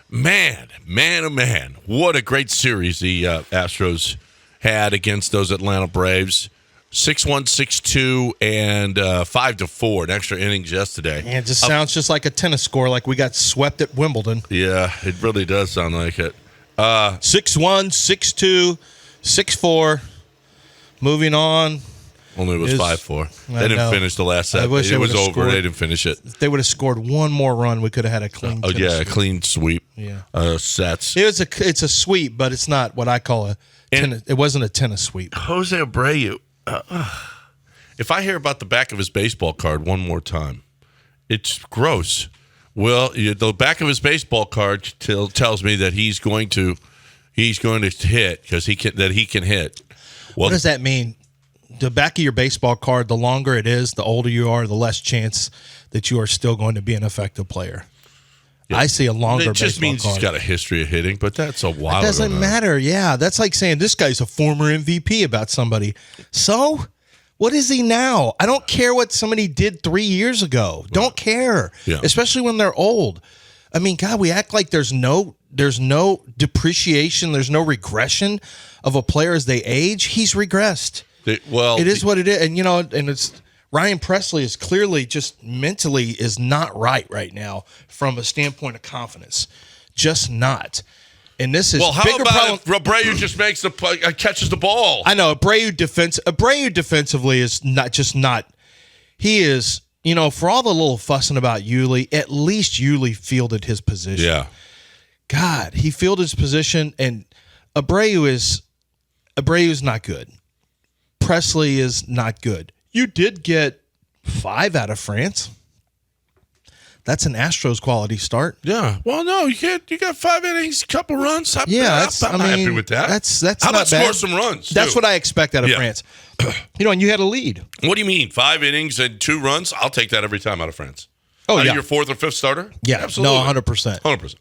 Man, oh man, what a great series the Astros had against those Atlanta Braves. 6-1, 6-2, and 5-4 in extra innings yesterday. And it just sounds just like a tennis score, like we got swept at Wimbledon. Yeah, it really does sound like it. 6-1, 6-2, 6-4. Moving on. Only it was 5-4. They didn't finish the last set. It was over. Scored. They didn't finish it. If they would have scored one more run, we could have had a clean a clean sweep. Yeah. Sets. It's a sweep, but it's not what I call a tennis. It wasn't a tennis sweep. Jose Abreu. If I hear about the back of his baseball card one more time, it's gross. Well, the back of his baseball card tells me that he's going to hit because he can hit. Well, what does that mean? The back of your baseball card, the longer it is, the older you are, the less chance that you are still going to be an effective player. Yeah. I see a longer baseball card. It just means he's got a history of hitting, but that's a while ago. It doesn't matter. Yeah, that's like saying this guy's a former MVP about somebody. So, what is he now? I don't care what somebody did 3 years ago. Right. Don't care, especially when they're old. I mean, God, we act like there's no depreciation, there's no regression of a player as they age. He's regressed. It is what it is, and it's. Ryan Presley is clearly just mentally is not right now from a standpoint of confidence. Just not. And this is how bigger about problem. If Abreu just makes the play, catches the ball? I know Abreu defensively is not. He is, for all the little fussing about Yuli, at least Yuli fielded his position. Yeah. God, he fielded his position, and Abreu is not good. Presley is not good. You did get 5 out of France. That's an Astros quality start. Yeah. Well, no, you got 5 innings, a couple runs. I'm happy with that. That's How not about bad. Score some runs? That's what I expect out of France. And you had a lead. What do you mean? 5 innings and 2 runs? I'll take that every time out of France. Oh, out of your 4th or 5th starter? Yeah, absolutely. No, 100%. 100%.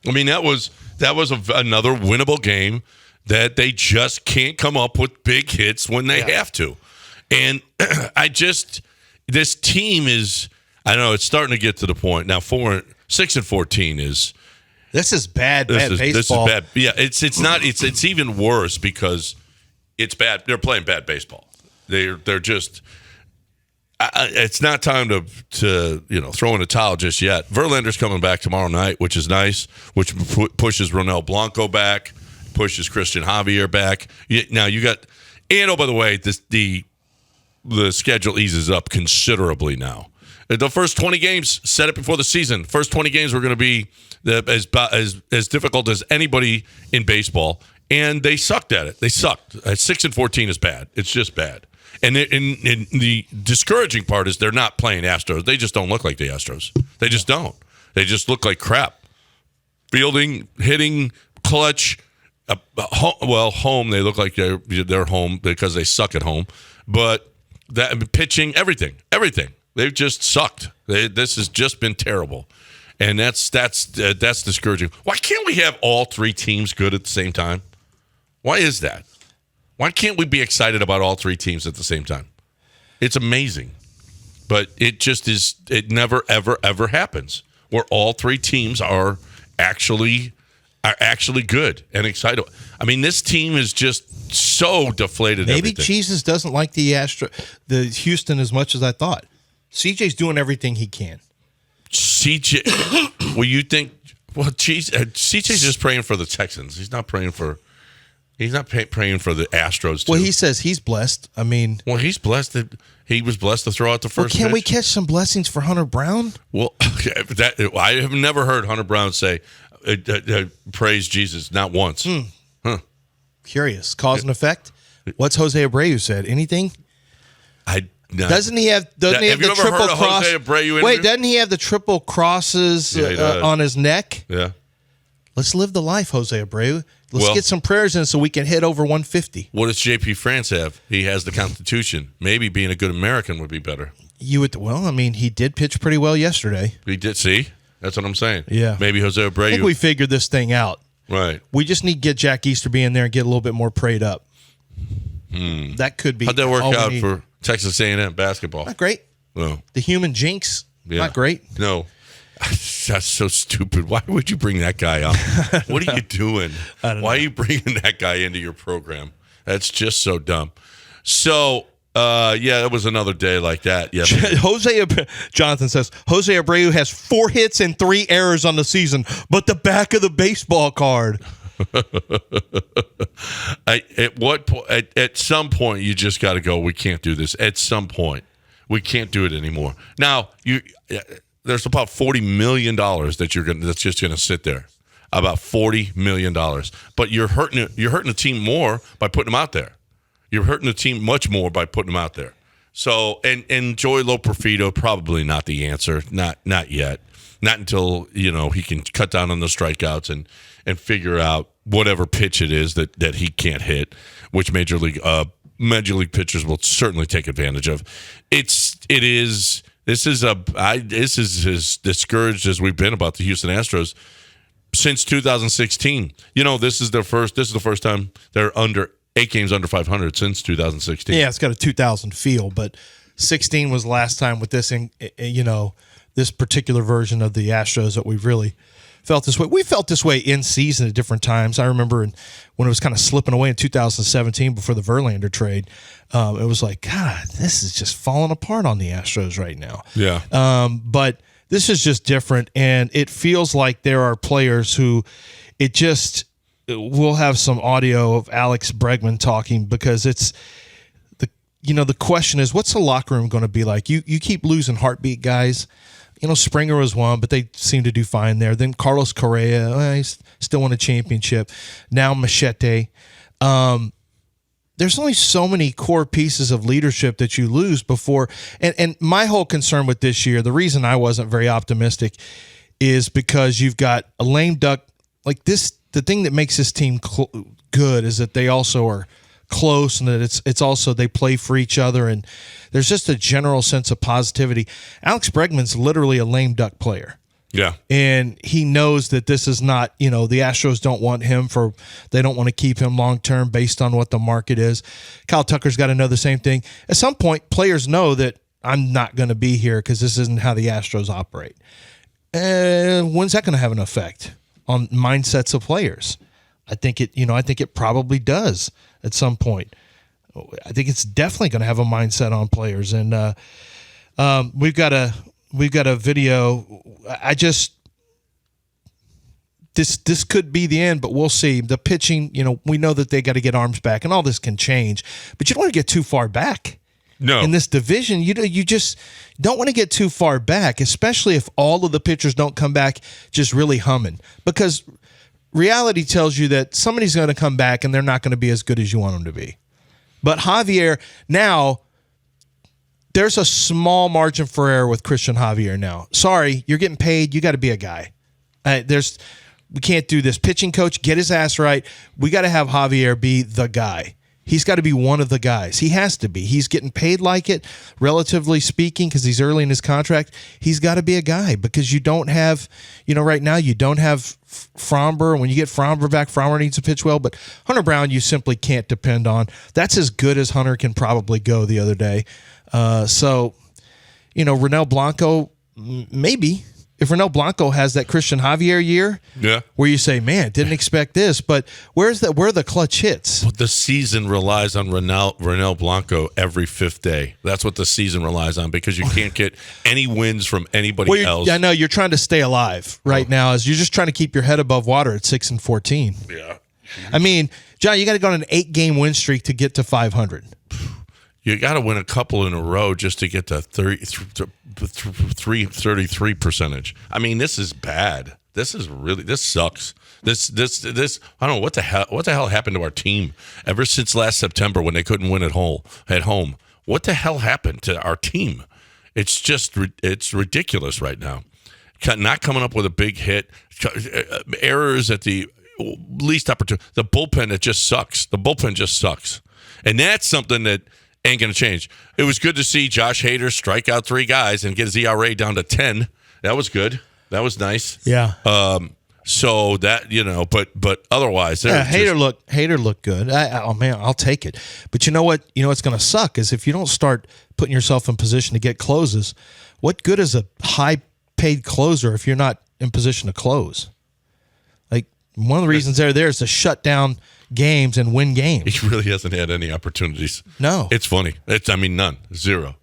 I mean, that was another winnable game that they just can't come up with big hits when they have to. And this team is, I know it's starting to get to the point now. 6-14 is. This is bad baseball. This is bad. Yeah, it's not. It's even worse because it's bad. They're playing bad baseball. They're just. It's not time to throw in a towel just yet. Verlander's coming back tomorrow night, which is nice. Which pushes Ronel Blanco back, pushes Christian Javier back. Now you got, and by the way, the schedule eases up considerably now. The first 20 games, said it before the season, first 20 games were going to be as difficult as anybody in baseball, and they sucked at it. They sucked. 6-14 is bad. It's just bad. And the discouraging part is they're not playing Astros. They just don't look like the Astros. They just don't. They just look like crap. Fielding, hitting, clutch. Home, they look like they're home because they suck at home. But that pitching, everything. They've just sucked. This has just been terrible, and that's discouraging. Why can't we have all 3 teams good at the same time? Why is that? Why can't we be excited about all 3 teams at the same time? It's amazing, but it just is. It never, ever, ever happens where all 3 teams are actually good and excited. I mean, this team is just so deflated. Maybe Jesus doesn't like the Houston as much as I thought. CJ's doing everything he can. CJ, well, you think? Well, CJ's just praying for the Texans. He's not praying for the Astros too. Well, he says he's blessed. I mean, he's blessed that he was blessed to throw out the first. Can pitch. we catch some blessings for Hunter Brown? Well, I have never heard Hunter Brown say. Praise Jesus, not once. Huh. Curious. Cause and effect? What's Jose Abreu said? Anything? Doesn't he have the triple cross? Jose Abreu interview? Wait, doesn't he have the triple crosses on his neck? Yeah. Let's live the life, Jose Abreu. Let's get some prayers in so we can hit over 150. What does JP France have? He has the Constitution. Maybe being a good American would be better. He did pitch pretty well yesterday. He did, see? That's what I'm saying. Yeah. Maybe Jose Abreu. I think we figured this thing out. Right. We just need to get Jack Easterby in there and get a little bit more prayed up. That could be. How'd that work out for Texas A&M basketball? Not great. No. The human jinx, not great. No. That's so stupid. Why would you bring that guy up? What are you doing? Why are you bringing that guy into your program? That's just so dumb. So, yeah, it was another day like that. Yeah. Jonathan says, Jose Abreu has 4 hits and 3 errors on the season, but the back of the baseball card. At some point, you just got to go, we can't do this. At some point, we can't do it anymore. Now, there's about $40 million that's just going to sit there. About $40 million. But you're hurting the team more by putting them out there. You're hurting the team much more by putting them out there. So, and Joey Loperfido, probably not the answer. Not yet. Not until, he can cut down on the strikeouts and figure out whatever pitch it is that he can't hit, which major league pitchers will certainly take advantage of. This is as discouraged as we've been about the Houston Astros since 2016. This is the first time they're under 8 games under 500 since 2016. Yeah, it's got a 2000 feel, but 16 was the last time with this, this particular version of the Astros that we've really felt this way. We felt this way in season at different times. I remember when it was kind of slipping away in 2017 before the Verlander trade, it was like, God, this is just falling apart on the Astros right now. Yeah. But this is just different, and it feels like there are players who we'll have some audio of Alex Bregman talking, because it's the question is, what's the locker room going to be like? You keep losing heartbeat guys. Springer was one, but they seem to do fine there. Then Carlos Correa, he still won a championship. Now Machete. There's only so many core pieces of leadership that you lose before. And my whole concern with this year, the reason I wasn't very optimistic, is because you've got a lame duck like this. The thing that makes this team good is that they also are close, and that it's also they play for each other, and there's just a general sense of positivity. Alex Bregman's literally a lame duck player. Yeah. And he knows that this is not, the Astros don't want him they don't want to keep him long term based on what the market is. Kyle Tucker's got to know the same thing. At some point, players know that I'm not going to be here because this isn't how the Astros operate. When's that going to have an effect on mindsets of players? I think it probably does at some point. I think it's definitely going to have a mindset on players. And we've got a video. This could be the end, but we'll see. The pitching, we know that they got to get arms back, and all this can change, but you don't want to get too far back. No. In this division, you just don't want to get too far back, especially if all of the pitchers don't come back just really humming, because reality tells you that somebody's going to come back and they're not going to be as good as you want them to be. But Javier, now there's a small margin for error with Christian Javier now. Sorry, you're getting paid. You got to be a guy. We can't do this. Pitching coach, get his ass right. We got to have Javier be the guy. He's got to be one of the guys. He has to be. He's getting paid like it, relatively speaking, because he's early in his contract. He's got to be a guy, because you don't have, right now you don't have Fromber. When you get Fromber back, Fromber needs to pitch well, but Hunter Brown you simply can't depend on. That's as good as Hunter can probably go the other day. So, Ronel Blanco, maybe. If Ronel Blanco has that Christian Javier year, yeah, where you say, man, didn't expect this, but where are the clutch hits? Well, the season relies on Ronel Blanco every 5th day. That's what the season relies on, because you can't get any wins from anybody else. I know you're trying to stay alive right now, as you're just trying to keep your head above water at 6-14. Yeah. I mean, John, you got to go on an 8-game win streak to get to 500. You got to win a couple in a row just to get to 33 percentage. I mean, this is bad. This sucks. This I don't know what the hell happened to our team ever since last September when they couldn't win at home. What the hell happened to our team? It's ridiculous right now. Not coming up with a big hit, errors at the least opportunity. The bullpen, it just sucks. The bullpen just sucks, and that's something that ain't going to change. It was good to see Josh Hader strike out 3 guys and get his ERA down to 10. That was good. That was nice. Yeah. So that, but otherwise, Hader looked good. I'll take it. But you know what? What's going to suck is if you don't start putting yourself in position to get closes. What good is a high paid closer if you're not in position to close. Like, one of the reasons they're there is to shut down games and win games. He really hasn't had any opportunities. No. It's funny. None. Zero.